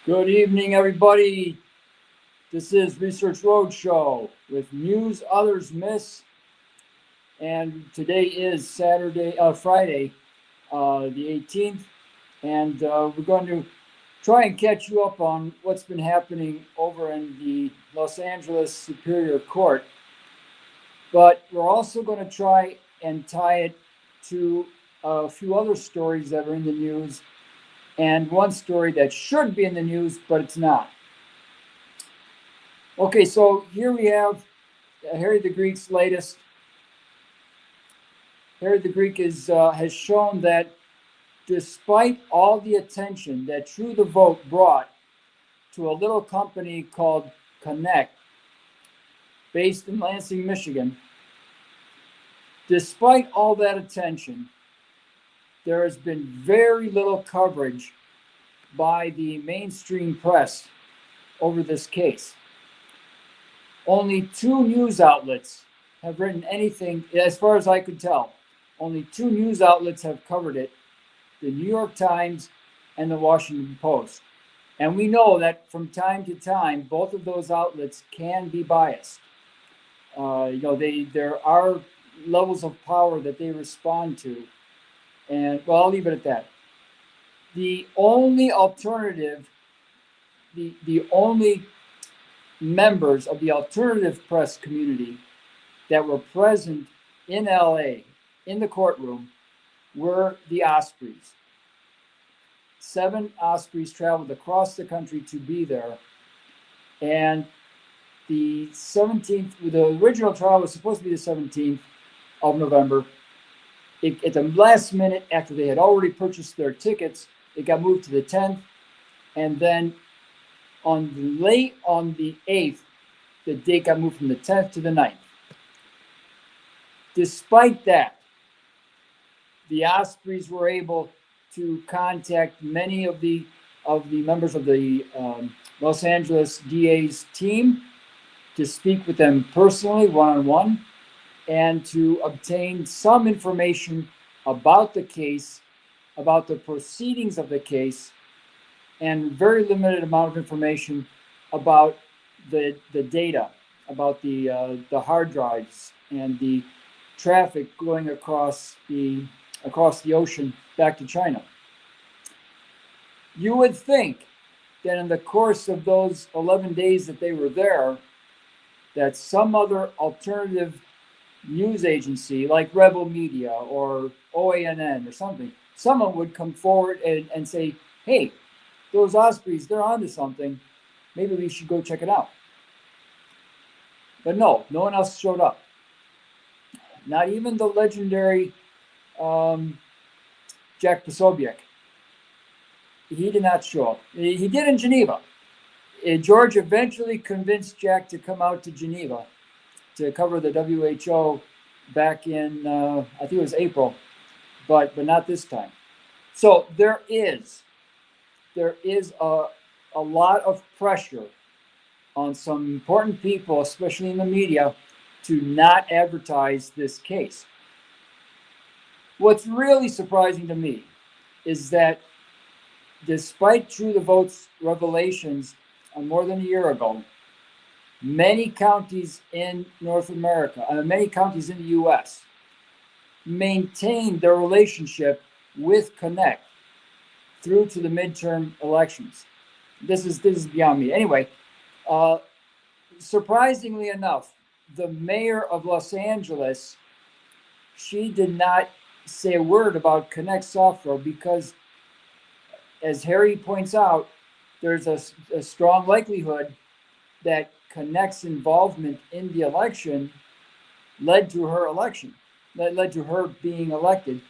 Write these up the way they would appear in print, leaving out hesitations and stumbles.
Good evening, everybody. This is Research Roadshow with news others miss. And today is Friday, the 18th. And we're going to try and catch you up on what's been happening over in the Los Angeles Superior Court. But we're also going to try and tie it to a few other stories that are in the news, and one story that should be in the news, but it's not. Okay, so here we have Harry the Greek's latest. Harry the Greek has shown that despite all the attention that True the Vote brought to a little company called Konnech, based in Lansing, Michigan, despite all that attention, there has been very little coverage by the mainstream press over this case. Only two news outlets have written anything, as far as I could tell. Only two news outlets have covered it, the New York Times and the Washington Post. And we know that from time to time, both of those outlets can be biased. There are levels of power that they respond to. And, well, I'll leave it at that. The only alternative, the only members of the alternative press community that were present in LA in the courtroom were the Ospreys. 7 Ospreys traveled across the country to be there. And the 17th, the original trial was supposed to be the 17th of November. At the last minute, after they had already purchased their tickets, it got moved to the 10th. And then on the 8th, the date got moved from the 10th to the 9th. Despite that, the Ospreys were able to contact many of the members of the Los Angeles DA's team to speak with them personally, one-on-one, and to obtain some information about the case, about the proceedings of the case, and very limited amount of information about the data, about the hard drives and the traffic going across the ocean back to China. You would think that in the course of those 11 days that they were there, that some other alternative news agency like Rebel Media or OANN or something, someone would come forward and say, hey, those Ospreys, they're onto something. Maybe we should go check it out. But no one else showed up. Not even the legendary Jack Posobiec. He did not show up. He did in Geneva. George eventually convinced Jack to come out to Geneva to cover the WHO back in, I think it was April, but not this time. So there is a lot of pressure on some important people, especially in the media, to not advertise this case. What's really surprising to me is that despite True the Vote's revelations more than a year ago, many counties in North America, many counties in the U.S. maintained their relationship with Konnech through to the midterm elections. This is beyond me. Anyway, surprisingly enough, the mayor of Los Angeles, she did not say a word about Konnech software because, as Harry points out, there's a strong likelihood that Konnech's involvement in the election led to her election, that led to her being elected.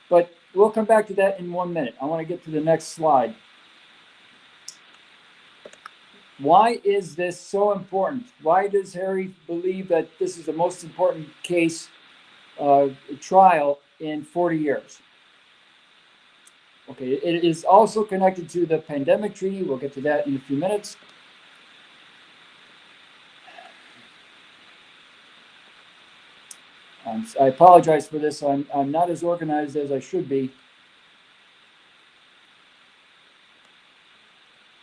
But we'll come back to that in 1 minute. I want to get to the next slide. Why is this so important? Why does Harry believe that this is the most important case trial in 40 years? Okay, it is also connected to the pandemic treaty. We'll get to that in a few minutes. I apologize for this. I'm not as organized as I should be.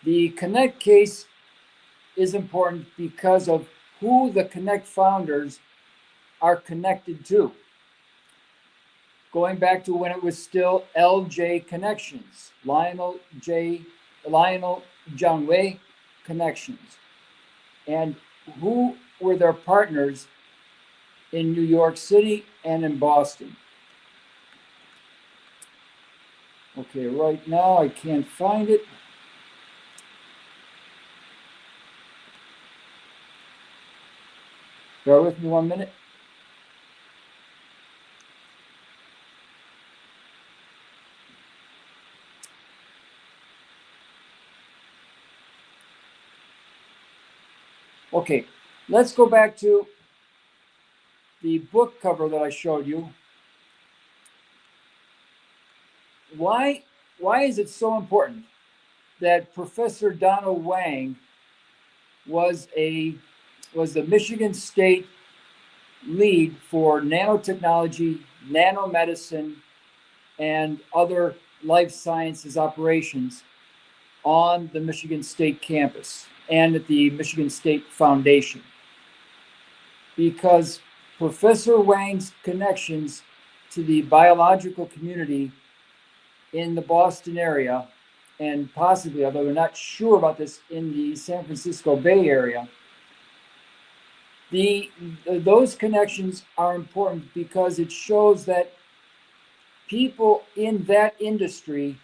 The Konnech case is important because of who the Konnech founders are connected to. Going back to when it was still LJ Connections, Lionel Jianwei Connections, and who were their partners in New York City and in Boston. Okay, right now I can't find it. Bear with me 1 minute. Okay, let's go back to the book cover that I showed you. Why is it so important that Professor Donald Wang was the Michigan State lead for nanotechnology, nanomedicine, and other life sciences operations on the Michigan State campus and at the Michigan State Foundation? Because Professor Wang's connections to the biological community in the Boston area, and possibly, although we're not sure about this, in the San Francisco Bay Area, those connections are important because it shows that people in that industry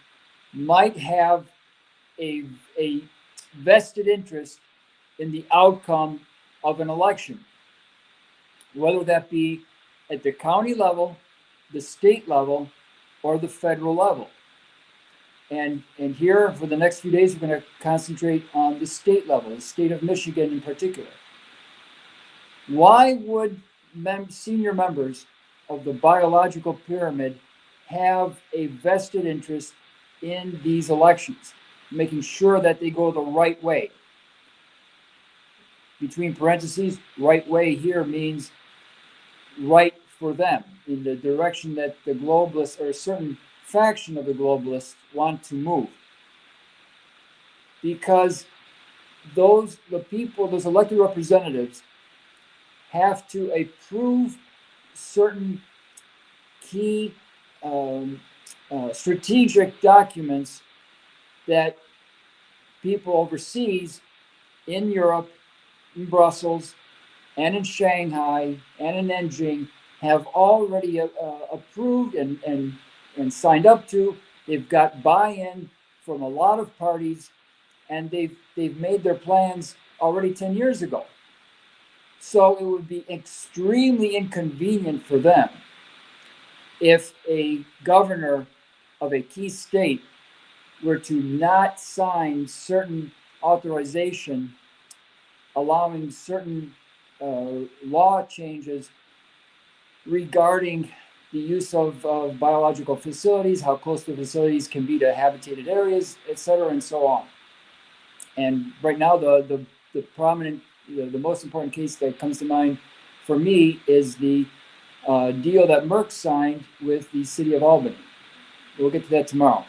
might have a vested interest in the outcome of an election, whether that be at the county level, the state level, or the federal level. And here, for the next few days, we're going to concentrate on the state level, the state of Michigan in particular. Why would senior members of the biological pyramid have a vested interest in these elections, making sure that they go the right way? Between parentheses, right way here means right for them, in the direction that the globalists or a certain faction of the globalists want to move. Because those elected representatives have to approve certain key strategic documents that people overseas in Europe, in Brussels, and in Shanghai, and in Nanjing have already approved and signed up to. They've got buy-in from a lot of parties, and they've made their plans already 10 years ago. So it would be extremely inconvenient for them if a governor of a key state were to not sign certain authorization allowing certain law changes regarding the use of biological facilities, how close the facilities can be to habitated areas, et cetera, and so on. And right now, the most important case that comes to mind for me is the deal that Merck signed with the city of Albany. We'll get to that tomorrow.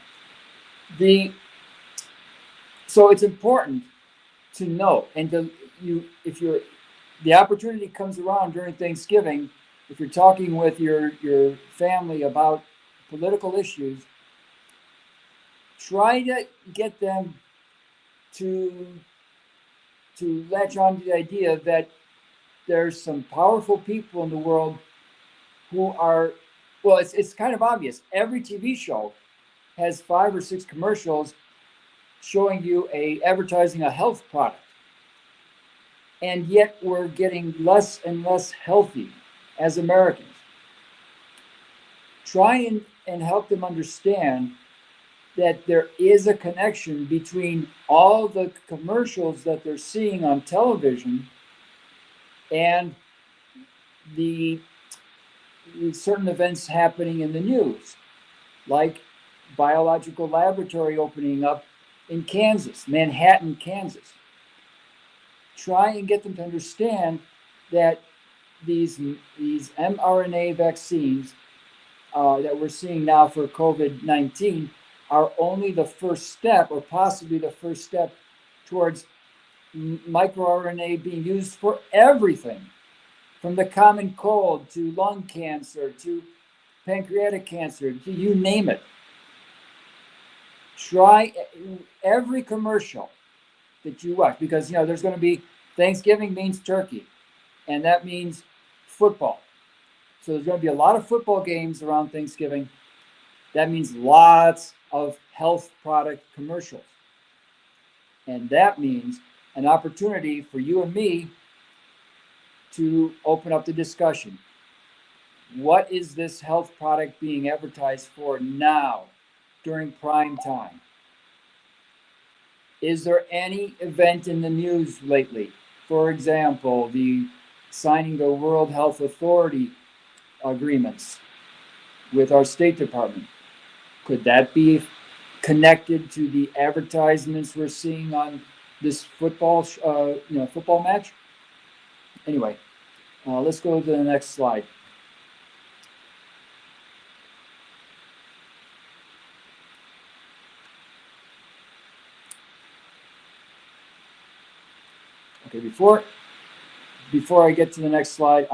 So it's important to know, and if the opportunity comes around during Thanksgiving, if you're talking with your family about political issues, try to get them to latch on to the idea that there's some powerful people in the world who are, well, it's kind of obvious. Every TV show has 5 or 6 commercials showing you advertising a health product. And yet we're getting less and less healthy as Americans. Try and help them understand that there is a connection between all the commercials that they're seeing on television and the certain events happening in the news, like biological laboratory opening up in Kansas, Manhattan, Kansas. Try and get them to understand that these mRNA vaccines that we're seeing now for COVID-19 are only the first step, or possibly the first step, towards microRNA being used for everything, from the common cold to lung cancer to pancreatic cancer, to you name it. Try every commercial that you watch, because there's going to be, Thanksgiving means turkey, and that means football. So there's going to be a lot of football games around Thanksgiving. That means lots of health product commercials. And that means an opportunity for you and me to open up the discussion. What is this health product being advertised for now, during prime time? Is there any event in the news lately? For example, the signing the World Health Authority agreements with our State Department. Could that be connected to the advertisements we're seeing on this football match? Anyway, let's go to the next slide. Okay, before I get to the next slide,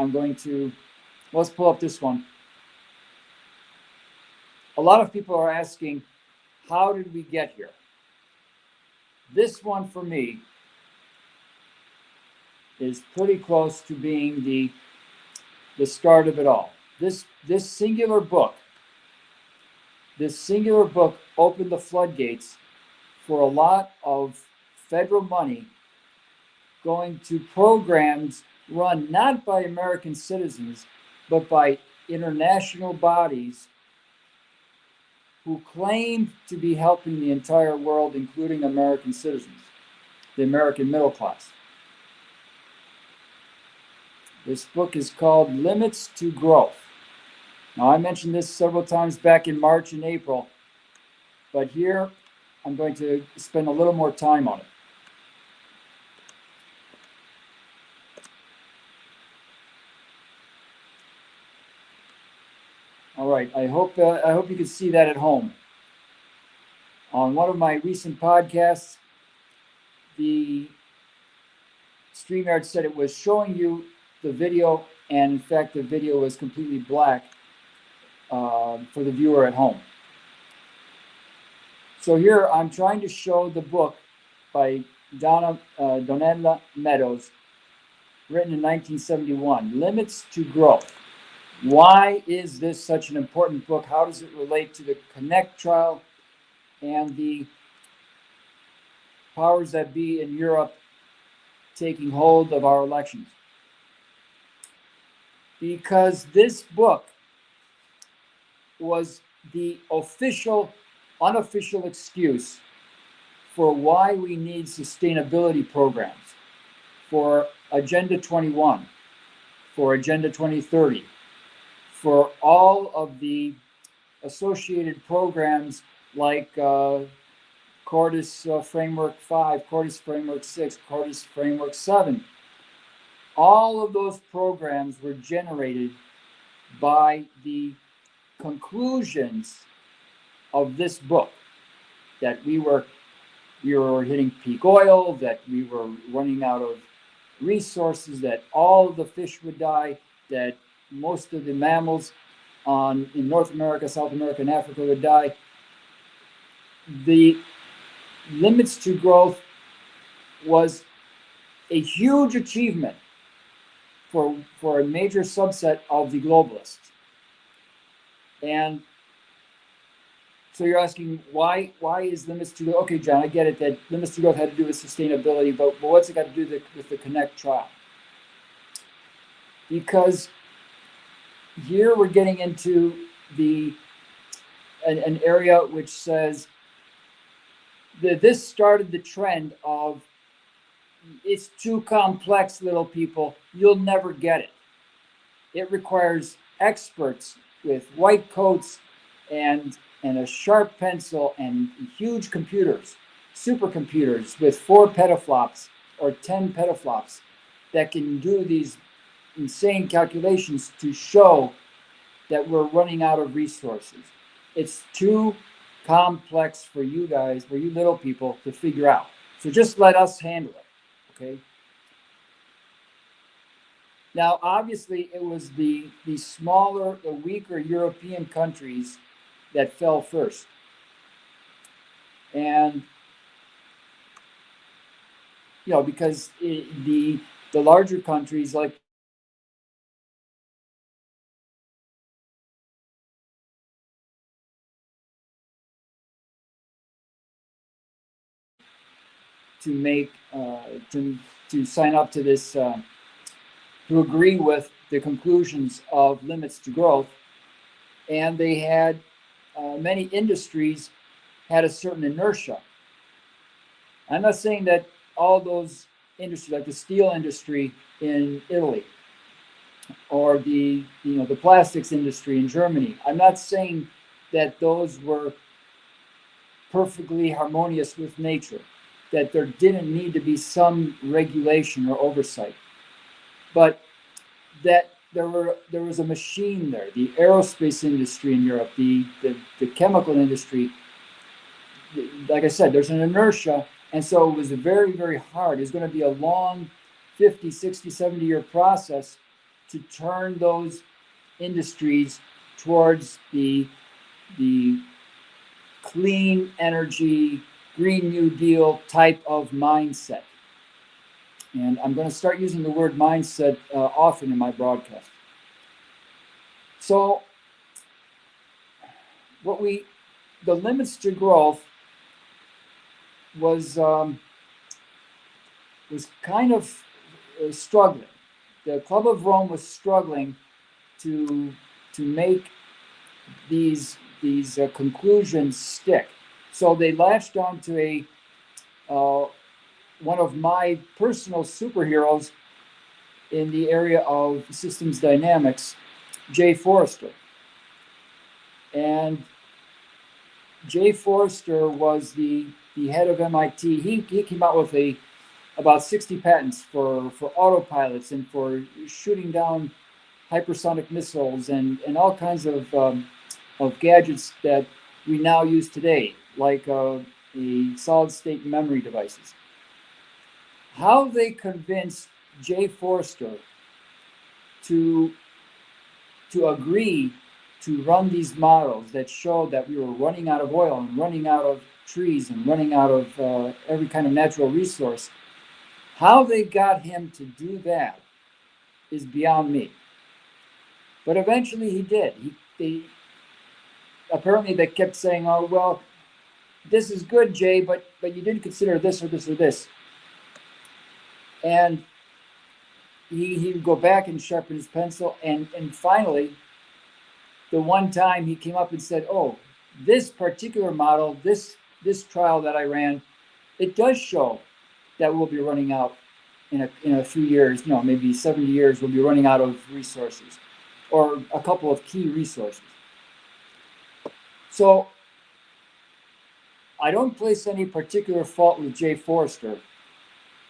let's pull up this one. A lot of people are asking, how did we get here? This one for me is pretty close to being the start of it all. This singular book opened the floodgates for a lot of federal money going to programs run not by American citizens, but by international bodies who claimed to be helping the entire world, including American citizens, the American middle class. This book is called Limits to Growth. Now, I mentioned this several times back in March and April, but here I'm going to spend a little more time on it. All right, I hope you can see that at home. On one of my recent podcasts, the StreamYard said it was showing you the video, and in fact, the video was completely black for the viewer at home. So here I'm trying to show the book by Donella Meadows, written in 1971, Limits to Growth. Why is this such an important book? How does it relate to the Konnech trial and the powers that be in Europe taking hold of our elections? Because this book was the unofficial excuse for why we need sustainability programs, for Agenda 21, for Agenda 2030, for all of the associated programs like Cordis Framework 5, Cordis Framework 6, Cordis Framework 7. All of those programs were generated by the conclusions of this book, that we were hitting peak oil, that we were running out of resources, that all of the fish would die, that most of the mammals in North America, South America, and Africa would die. The Limits to Growth was a huge achievement for a major subset of the globalists. And so you're asking, why is Limits to Growth? Okay, John, I get it that Limits to Growth had to do with sustainability, but what's it got to do with the Konnech trial? Because here we're getting into an area which says that this started the trend of, it's too complex, little people, you'll never get it. It requires experts with white coats and a sharp pencil and huge computers, supercomputers with 4 petaflops or 10 petaflops that can do these insane calculations to show that we're running out of resources. It's too complex for you guys, for you little people to figure out. So just let us handle it, okay? Now, obviously, it was the smaller, the weaker European countries that fell first. And, you know, because the larger countries like to make to sign up to this to agree with the conclusions of limits to growth, and they had many industries had a certain inertia. I'm not saying that all those industries, like the steel industry in Italy, or the plastics industry in Germany, I'm not saying that those were perfectly harmonious with nature, that there didn't need to be some regulation or oversight, but that there was a machine there. The aerospace industry in Europe, the chemical industry, like I said, there's an inertia, and so it was very, very hard. It's going to be a long 50, 60, 70-year process to turn those industries towards the clean energy, Green New Deal type of mindset. And I'm going to start using the word mindset often in my broadcast. So the limits to growth was kind of struggling. The Club of Rome was struggling to make these conclusions stick. So they latched on to one of my personal superheroes in the area of systems dynamics, Jay Forrester. And Jay Forrester was the head of MIT. He came out with about 60 patents for autopilots and for shooting down hypersonic missiles and all kinds of gadgets that we now use today, like the solid state memory devices. How they convinced Jay Forrester to agree to run these models that showed that we were running out of oil and running out of trees and running out of every kind of natural resource, how they got him to do that is beyond me. But eventually he did. Apparently they kept saying, "Oh, well, this is good, Jay, but you didn't consider this or this or this." And he would go back and sharpen his pencil, and finally, the one time he came up and said, "Oh, this particular model, this trial that I ran, it does show that we'll be running out in a few years, maybe 70 years, we'll be running out of resources, or a couple of key resources." So I don't place any particular fault with Jay Forrester,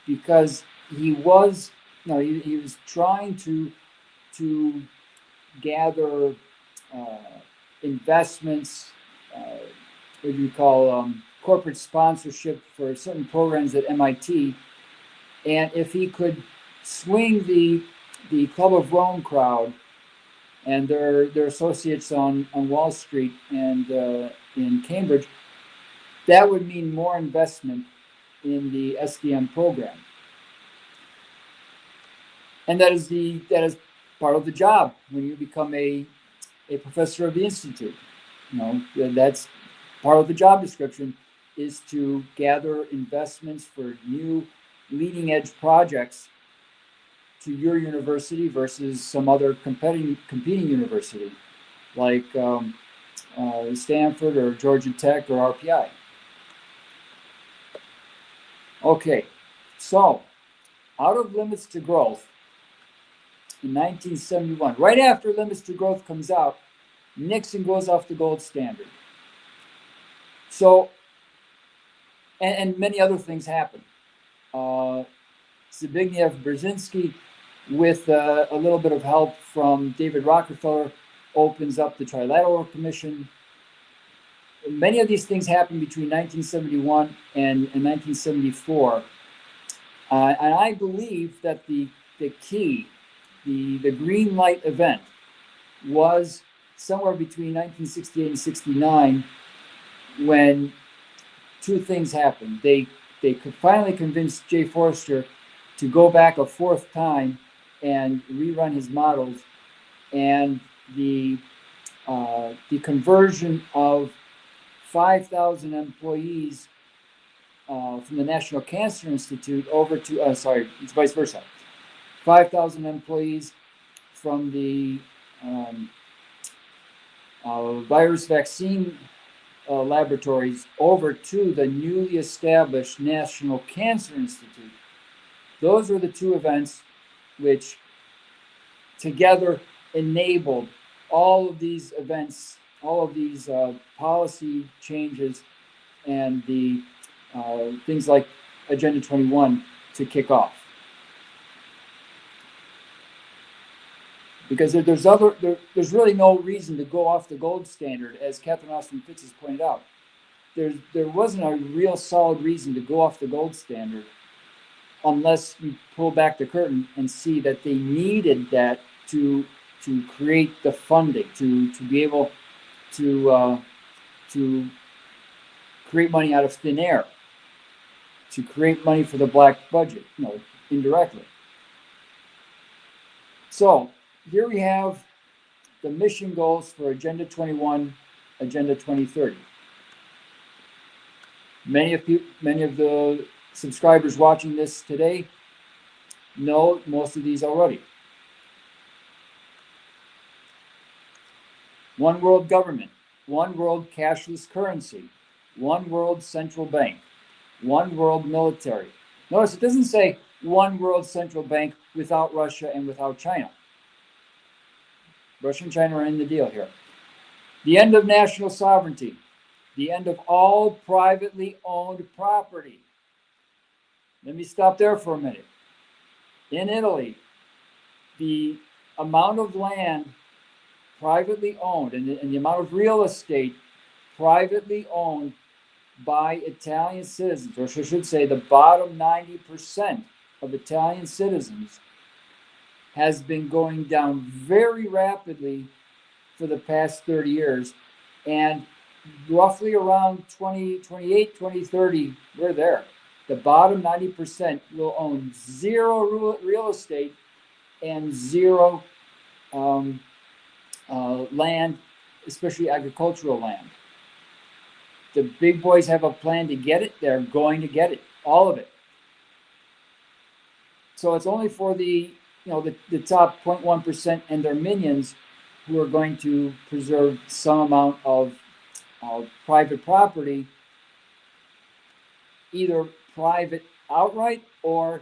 because he was trying to gather investments, what do you call corporate sponsorship for certain programs at MIT, and if he could swing the Club of Rome crowd and their associates on Wall Street and in Cambridge, that would mean more investment in the SDM program. And that is part of the job when you become a professor of the institute. That's part of the job description, is to gather investments for new leading edge projects to your university versus some other competing university like Stanford or Georgia Tech or RPI. Okay, so out of Limits to Growth in 1971, right after Limits to Growth comes out, Nixon goes off the gold standard. So, and many other things happen. Zbigniew Brzezinski, with a little bit of help from David Rockefeller, opens up the Trilateral Commission. many of these things happened between 1971 and 1974. And I believe that the key, the green light event, was somewhere between 1968 and 69, when two things happened. They could finally convince Jay Forster to go back a fourth time and rerun his models, and the conversion of 5,000 employees from the National Cancer Institute over to, it's vice versa. 5,000 employees from the virus vaccine laboratories over to the newly established National Cancer Institute. Those were the two events which together enabled all of these events, all of these policy changes, and the things like Agenda 21 to kick off. Because there's really no reason to go off the gold standard, as Catherine Austin Fitz has pointed out. There wasn't a real solid reason to go off the gold standard, unless you pull back the curtain and see that they needed that to create the funding, to be able to create money out of thin air, to create money for the black budget, indirectly. So here we have the mission goals for Agenda 21, Agenda 2030. Many of the subscribers watching this today know most of these already. One world government, one world cashless currency, one world central bank, one world military. Notice it doesn't say one world central bank without Russia and without China. Russia and China are in the deal here. The end of national sovereignty, the end of all privately owned property. Let me stop there for a minute. In Italy, the amount of land privately owned and the amount of real estate privately owned by Italian citizens, or I should say the bottom 90% of Italian citizens, has been going down very rapidly for the past 30 years. And roughly around 2028, 2030, we're there. The bottom 90% will own zero real estate and zero land, especially agricultural land. The big boys have a plan to get it. They're going to get it, all of it. So it's only for the top 0.1% and their minions who are going to preserve some amount of private property, either private outright or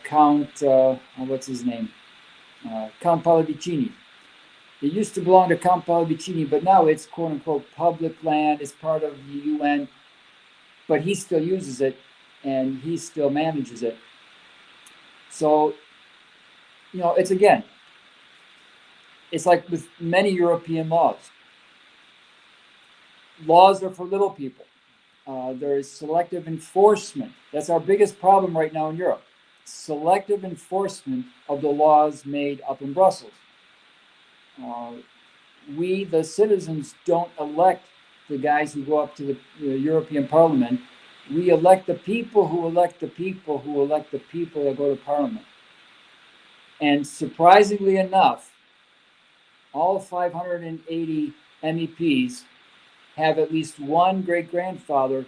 Count, what's his name? Count Pallavicini. It used to belong to Count Pallavicini, but now it's quote unquote public land. It's part of the UN, but he still uses it and he still manages it. So, it's like with many European laws. Laws are for little people. There is selective enforcement. That's our biggest problem right now in Europe. Selective enforcement of the laws made up in Brussels. We, the citizens, don't elect the guys who go up to the European Parliament. We elect the people who elect the people who elect the people that go to Parliament. And surprisingly enough, all 580 MEPs have at least one great-grandfather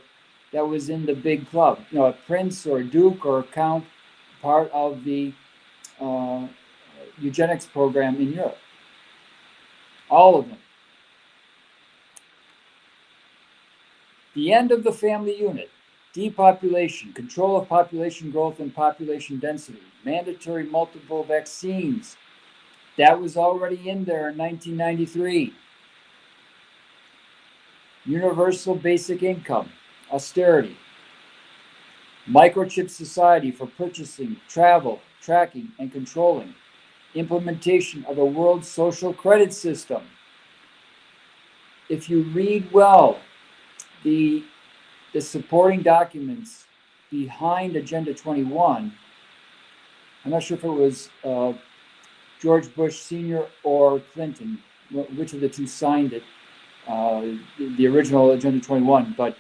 that was in the big club, a prince or a duke or a count, part of the eugenics program in Europe. All of them. The end of the family unit, depopulation, control of population growth and population density, mandatory multiple vaccines. That was already in there in 1993. Universal basic income, austerity. Microchip society for purchasing, travel, tracking, and controlling. Implementation of a world social credit system. If you read well the supporting documents behind Agenda 21, I'm not sure if it was George Bush Sr. or Clinton, which of the two signed it, the original Agenda 21, but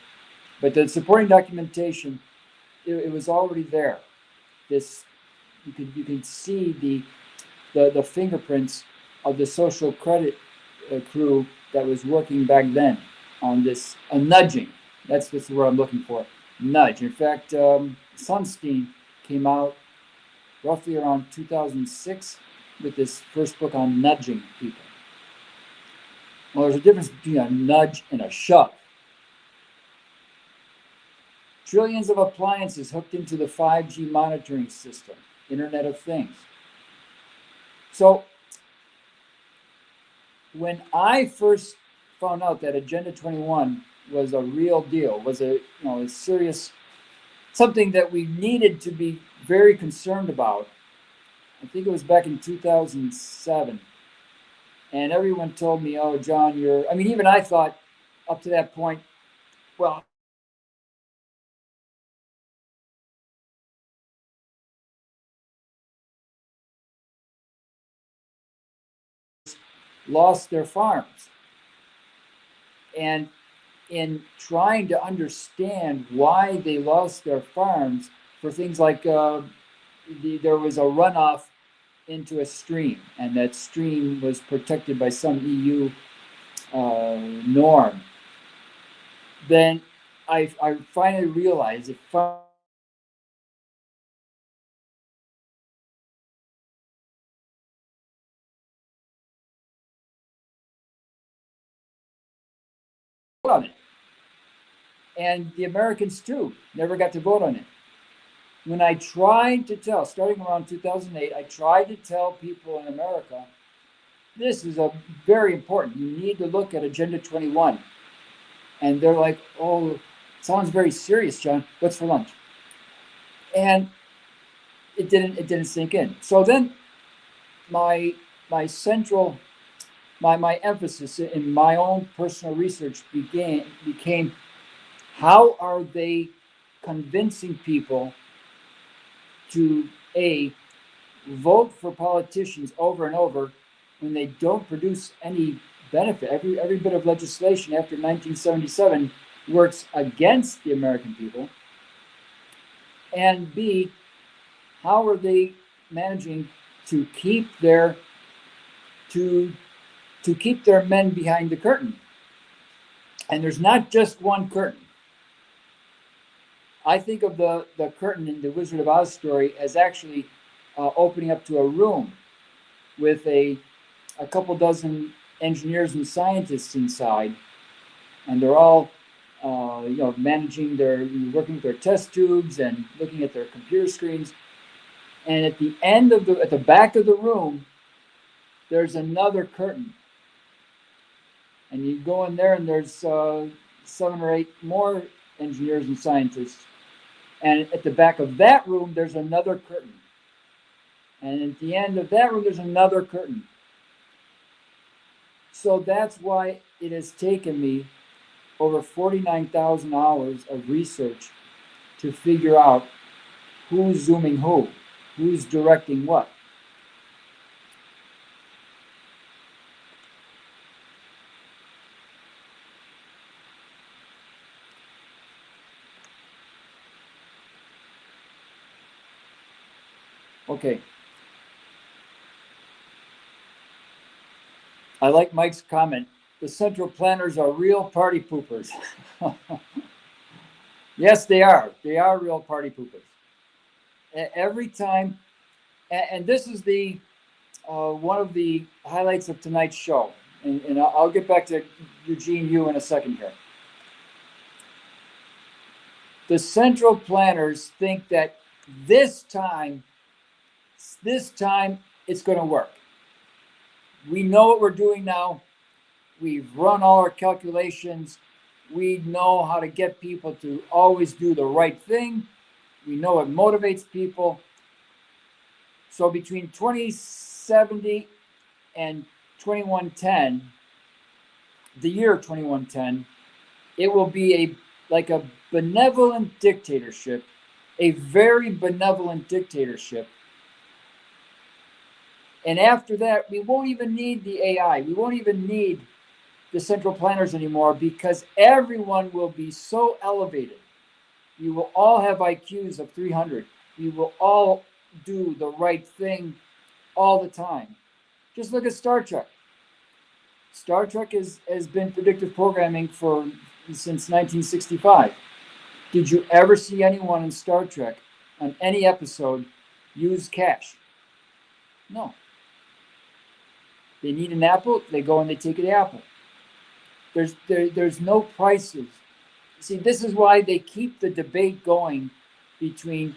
the supporting documentation, it was already there. This you can see the fingerprints of the social credit crew that was working back then on this nudging. That's the word I'm looking for. Nudge. In fact, Sunstein came out roughly around 2006 with this first book on nudging people. Well, there's a difference between a nudge and a shove. Trillions of appliances hooked into the 5G monitoring system, Internet of Things. So when I first found out that Agenda 21 was a real deal, was a serious, something that we needed to be very concerned about, I think it was back in 2007. And everyone told me, oh, John, even I thought up to that point, well, lost their farms. And in trying to understand why they lost their farms, for things like there was a runoff into a stream, and that stream was protected by some EU norm, then I finally realized it. On it. And the Americans too never got to vote on it. When I tried to tell, starting around 2008, I tried to tell people in America, this is very important. You need to look at Agenda 21. And they're like, oh, sounds very serious, John. What's for lunch? And it didn't sink in. So then my emphasis in my own personal research became how are they convincing people to vote for politicians over and over when they don't produce any benefit. Every bit of legislation after 1977 works against the American people. And B, how are they managing to keep their men behind the curtain? And there's not just one curtain. I think of the curtain in the Wizard of Oz story as actually opening up to a room with a couple dozen engineers and scientists inside, and they're all working with their test tubes and looking at their computer screens. And at the back of the room, there's another curtain, and you go in there, and there's 7 or 8 more engineers and scientists. And at the back of that room, there's another curtain. And at the end of that room, there's another curtain. So that's why it has taken me over 49,000 hours of research to figure out who's zooming who's directing what. Okay. I like Mike's comment. The central planners are real party poopers. Yes, they are. They are real party poopers. Every time, and this is the one of the highlights of tonight's show. And I'll get back to Eugene Yu in a second here. The central planners think that this time it's going to work. We know what we're doing now. We've run all our calculations. We know how to get people to always do the right thing. We know it motivates people. So between 2070 and 2110, the year 2110, it will be like a benevolent dictatorship, a very benevolent dictatorship. And after that, we won't even need the AI. We won't even need the central planners anymore, because everyone will be so elevated. We will all have IQs of 300. We will all do the right thing all the time. Just look at Star Trek. Star Trek has been predictive programming since 1965. Did you ever see anyone in Star Trek on any episode use cash? No. They need an apple, they go and they take an apple. There's no prices. See, this is why they keep the debate going between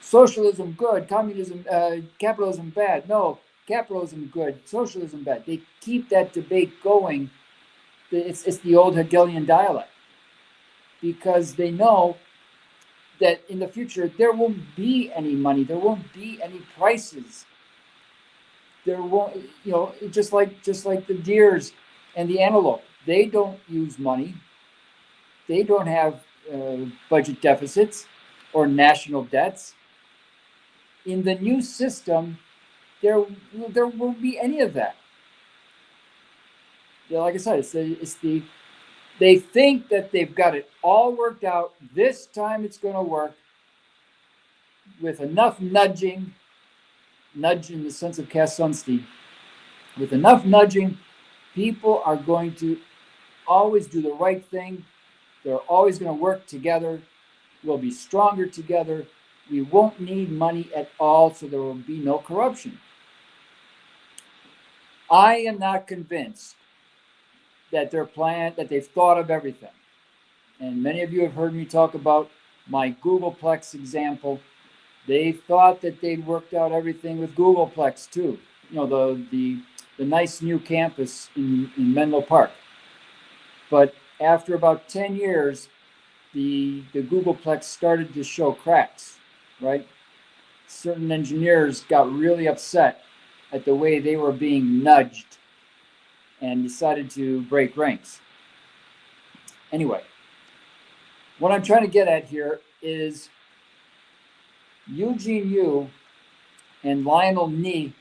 socialism good, communism, capitalism bad. No, capitalism good, socialism bad. They keep that debate going. It's the old Hegelian dialect, because they know that in the future there won't be any money, there won't be any prices. There won't, just like the deers and the antelope, they don't use money. They don't have budget deficits or national debts. In the new system, there won't be any of that. Like I said, they think that they've got it all worked out. This time it's going to work with enough nudging, nudge in the sense of Cass Sunstein. With enough nudging, people are going to always do the right thing. They're always going to work together. We'll be stronger together. We won't need money at all, so there will be no corruption. I am not convinced that they've thought of everything. And many of you have heard me talk about my Googleplex example. They thought that they'd worked out everything with Googleplex too. The nice new campus in Menlo Park. But after about 10 years, the Googleplex started to show cracks, right? Certain engineers got really upset at the way they were being nudged and decided to break ranks. Anyway, what I'm trying to get at here is Eugene Yu and Lionel Ni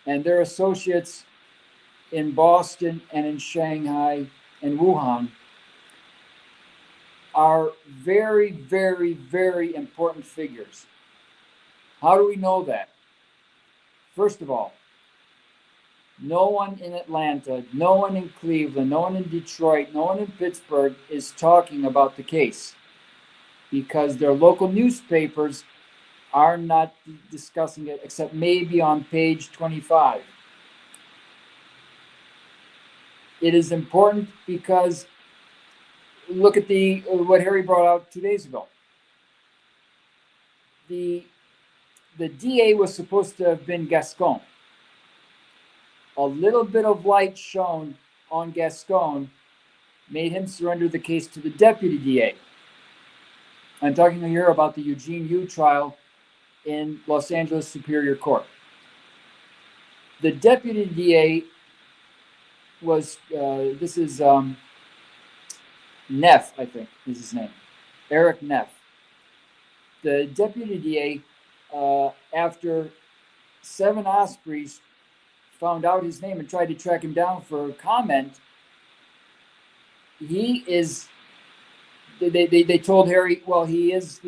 and their associates in Boston and in Shanghai and Wuhan are very, very, very important figures. How do we know that? First of all, no one in Atlanta, no one in Cleveland, no one in Detroit, no one in Pittsburgh is talking about the case, because their local newspapers are not discussing it, except maybe on page 25. It is important because look at what Harry brought out 2 days ago. The DA was supposed to have been Gascon. A little bit of light shown on Gascon made him surrender the case to the deputy DA. I'm talking here about the Eugene Yu trial in Los Angeles Superior Court. The deputy DA was, Neff, I think is his name, Eric Neff. The deputy DA, after 7 Ospreys found out his name and tried to track him down for comment, they told Harry, well, he is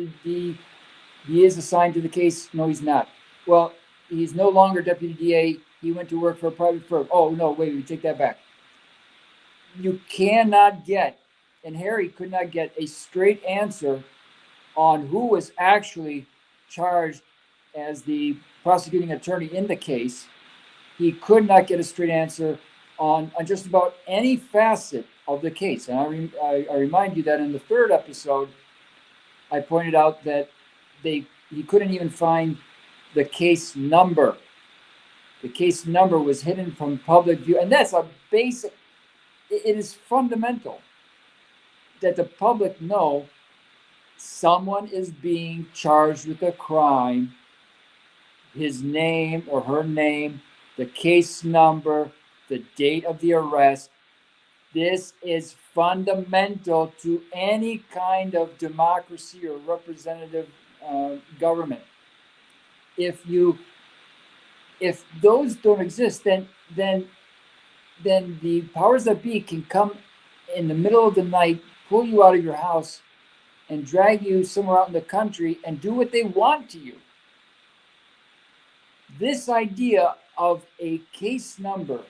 assigned to the case. No, he's not. Well, he's no longer deputy DA. He went to work for a private firm. Oh, no, wait, we take that back. You cannot get, and Harry could not get a straight answer on who was actually charged as the prosecuting attorney in the case. He could not get a straight answer on just about any facet of the case. And I remind you that in the 3rd episode, I pointed out that he couldn't even find the case number. The case number was hidden from public view. And that's a basic, it is fundamental that the public know someone is being charged with a crime, his name or her name, the case number, the date of the arrest. This is fundamental to any kind of democracy or representative government. If those don't exist, then the powers that be can come in the middle of the night, pull you out of your house, and drag you somewhere out in the country and do what they want to you. This idea of a case number,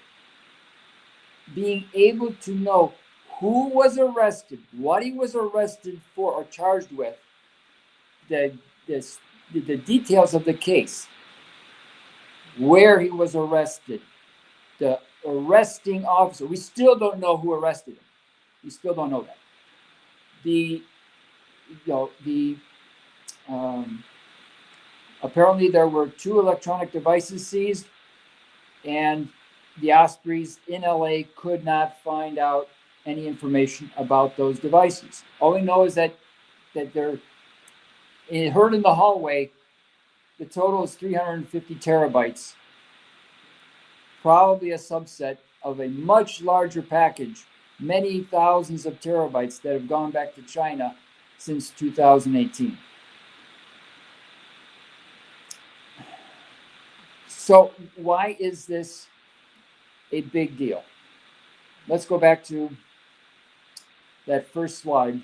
being able to know who was arrested, what he was arrested for or charged with, the details of the case, where he was arrested, the arresting officer. We still don't know who arrested him. We still don't know that. Apparently there were 2 electronic devices seized, and the Ospreys in LA could not find out any information about those devices. All we know is that they're heard in the hallway. The total is 350 terabytes, probably a subset of a much larger package, many thousands of terabytes that have gone back to China since 2018. So why is this a big deal? Let's go back to that first slide.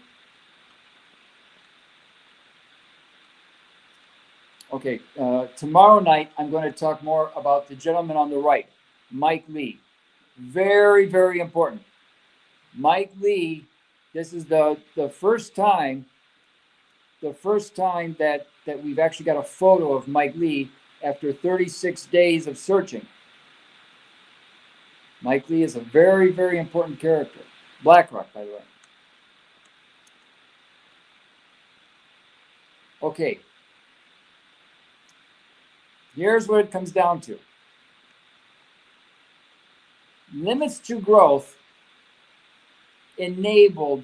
Okay, tomorrow night, I'm going to talk more about the gentleman on the right, Mike Lee. Very, very important. Mike Lee, this is the first time that we've actually got a photo of Mike Lee after 36 days of searching. Mike Lee is a very, very important character. BlackRock, by the way. Okay. Here's what it comes down to. Limits to growth enabled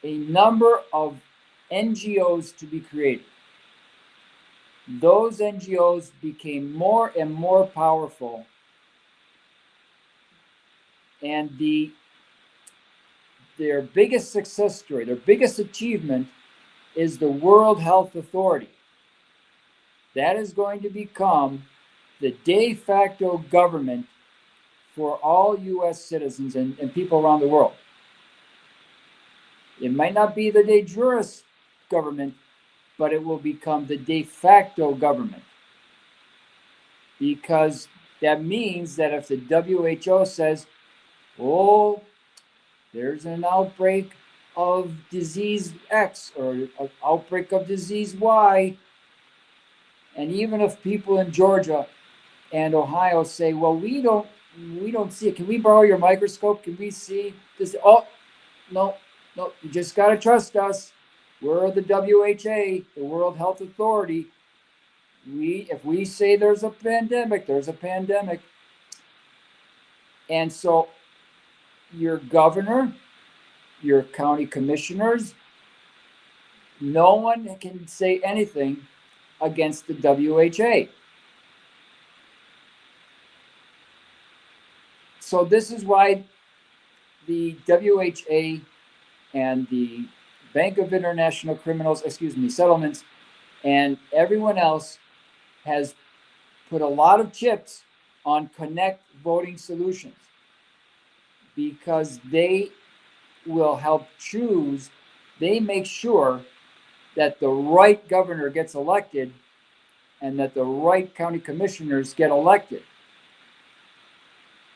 a number of NGOs to be created. Those NGOs became more and more powerful, and their biggest success story, their biggest achievement is the World Health Authority. That is going to become the de facto government for all U.S. citizens and people around the world. It might not be the de jure government, but it will become the de facto government. Because that means that if the WHO says, oh, there's an outbreak of disease X or an outbreak of disease Y, and even if people in Georgia and Ohio say, well, we don't see it. Can we borrow your microscope? Can we see this? Oh, no, you just got to trust us. We're the WHA, the World Health Authority. If we say there's a pandemic, there's a pandemic. And so your governor, your county commissioners, no one can say anything against the WHA. So this is why the WHA and the Bank of International Settlements, and everyone else has put a lot of chips on Konnech voting solutions, because they will help choose, they make sure that the right governor gets elected and that the right county commissioners get elected.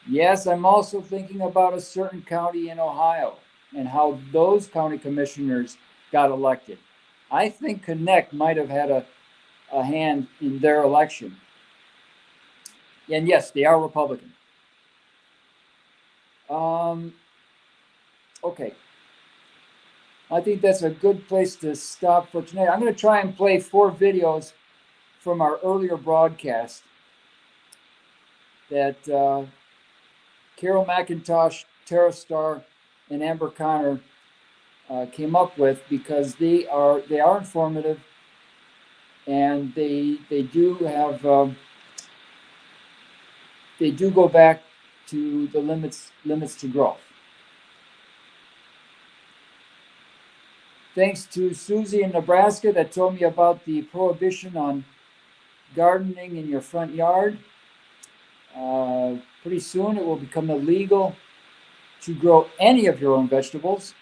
Yes, I'm also thinking about a certain county in Ohio and how those county commissioners got elected. I think Konnech might have had a hand in their election. And yes, they are Republican. Okay. I think that's a good place to stop for tonight. I'm going to try and play 4 videos from our earlier broadcast that Carol McIntosh, Tara Starr, and Amber Connor came up with, because they are informative, and they do have they do go back to the limits to growth. Thanks to Susie in Nebraska that told me about the prohibition on gardening in your front yard. Pretty soon it will become illegal to grow any of your own vegetables,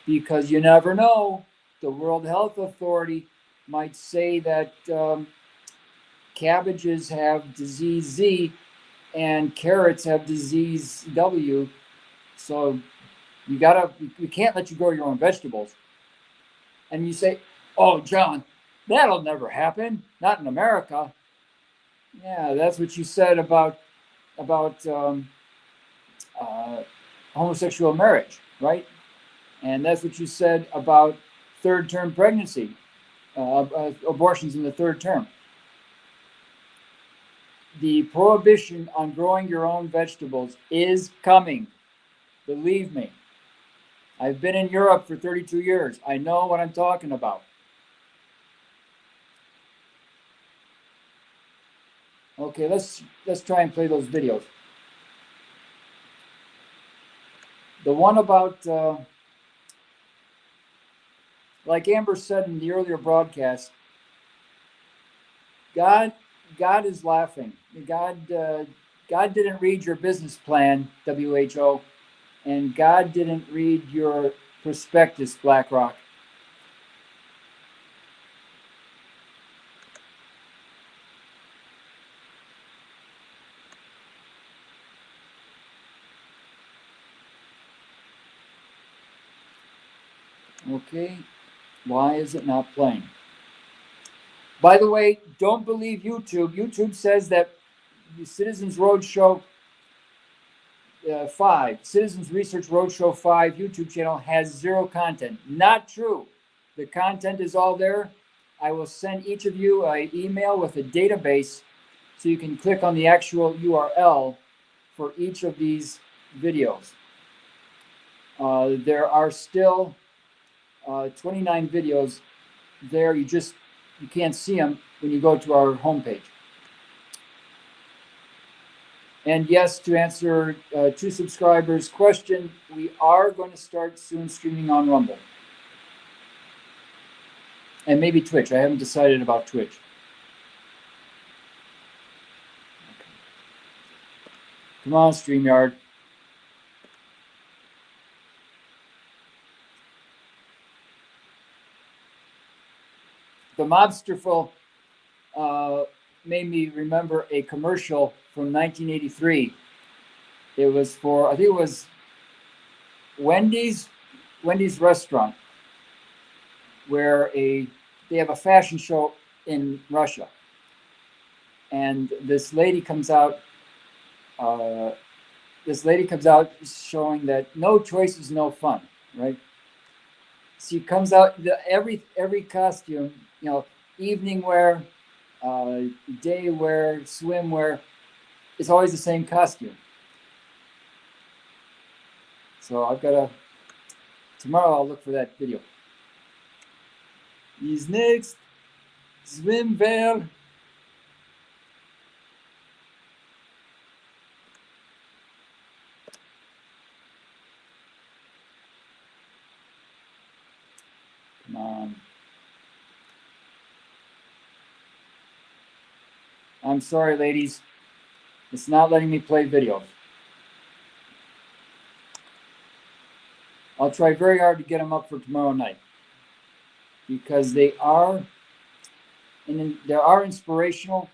because you never know. The World Health Authority might say that cabbages have disease Z and carrots have disease W. So we can't let you grow your own vegetables. And you say, "Oh, John, that'll never happen. Not in America." Yeah, that's what you said about homosexual marriage, right? And that's what you said about third-term pregnancy, abortions in the third term. The prohibition on growing your own vegetables is coming. Believe me. I've been in Europe for 32 years. I know what I'm talking about. Okay, let's try and play those videos. The one about, like Amber said in the earlier broadcast, God is laughing. God didn't read your business plan, WHO, and God didn't read your prospectus, BlackRock. Okay, why is it not playing? By the way, don't believe YouTube. YouTube says that the Citizens Roadshow 5, Citizens Research Roadshow 5 YouTube channel has zero content. Not true. The content is all there. I will send each of you an email with a database so you can click on the actual URL for each of these videos. There are still 29 videos there. You can't see them when you go to our homepage. And yes, to answer two subscribers' question, we are going to start soon streaming on Rumble. And maybe Twitch. I haven't decided about Twitch. Okay. Come on, StreamYard. The Mobsterful made me remember a commercial from 1983. It was for, I think it was Wendy's restaurant, where they have a fashion show in Russia, and this lady comes out showing that no choice is no fun, right? She comes out, every costume, evening wear, day wear, swimwear, it's always the same costume. So tomorrow I'll look for that video. Is next swimwear. Come on. I'm sorry, ladies. It's not letting me play videos. I'll try very hard to get them up for tomorrow night, because they are inspirational,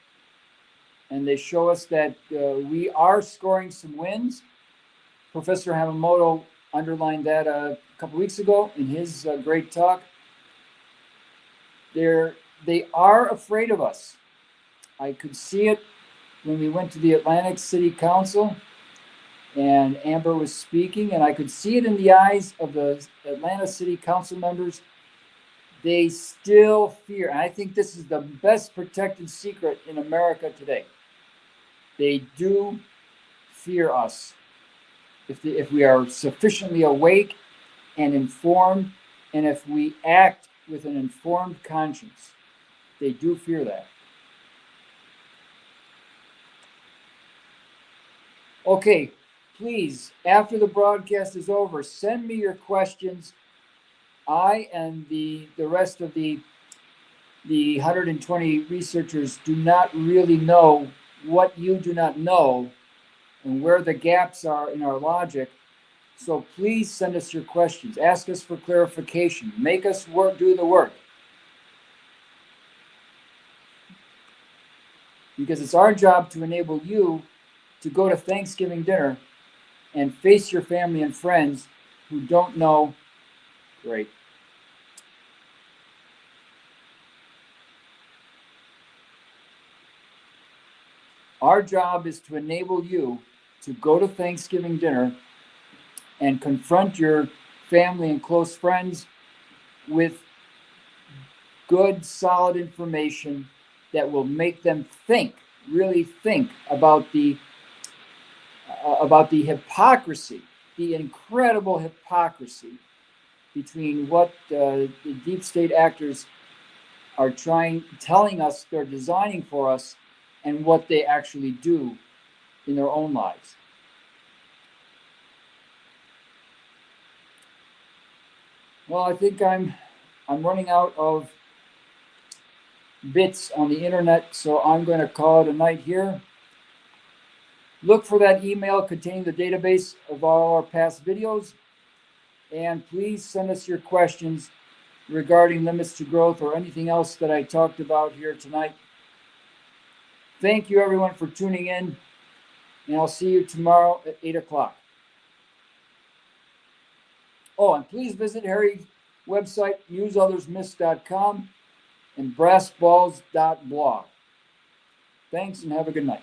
and they show us that we are scoring some wins. Professor Hamamoto underlined that a couple weeks ago in his great talk. They are afraid of us. I could see it when we went to the Atlantic City Council and Amber was speaking, and I could see it in the eyes of the Atlanta City Council members. They still fear, and I think this is the best protected secret in America today. They do fear us. If we are sufficiently awake and informed, and if we act with an informed conscience. They do fear that. Okay, please, after the broadcast is over, send me your questions. I and the rest of the 120 researchers do not really know what you do not know and where the gaps are in our logic. So please send us your questions. Ask us for clarification. Make us do the work. Because it's our job to enable you to go to Thanksgiving dinner and face your family and friends who don't know. Great. Our job is to enable you to go to Thanksgiving dinner and confront your family and close friends with good, solid information that will make them think, really think about the hypocrisy, the incredible hypocrisy between what the deep state actors are telling us they're designing for us and what they actually do in their own lives. Well, I think I'm running out of bits on the internet, so I'm going to call it a night here. Look for that email containing the database of all our past videos, and please send us your questions regarding limits to growth or anything else that I talked about here tonight. Thank you, everyone, for tuning in, and I'll see you tomorrow at 8 o'clock. Oh, and please visit Harry's website, newsothersmiss.com and brassballs.blog. Thanks, and have a good night.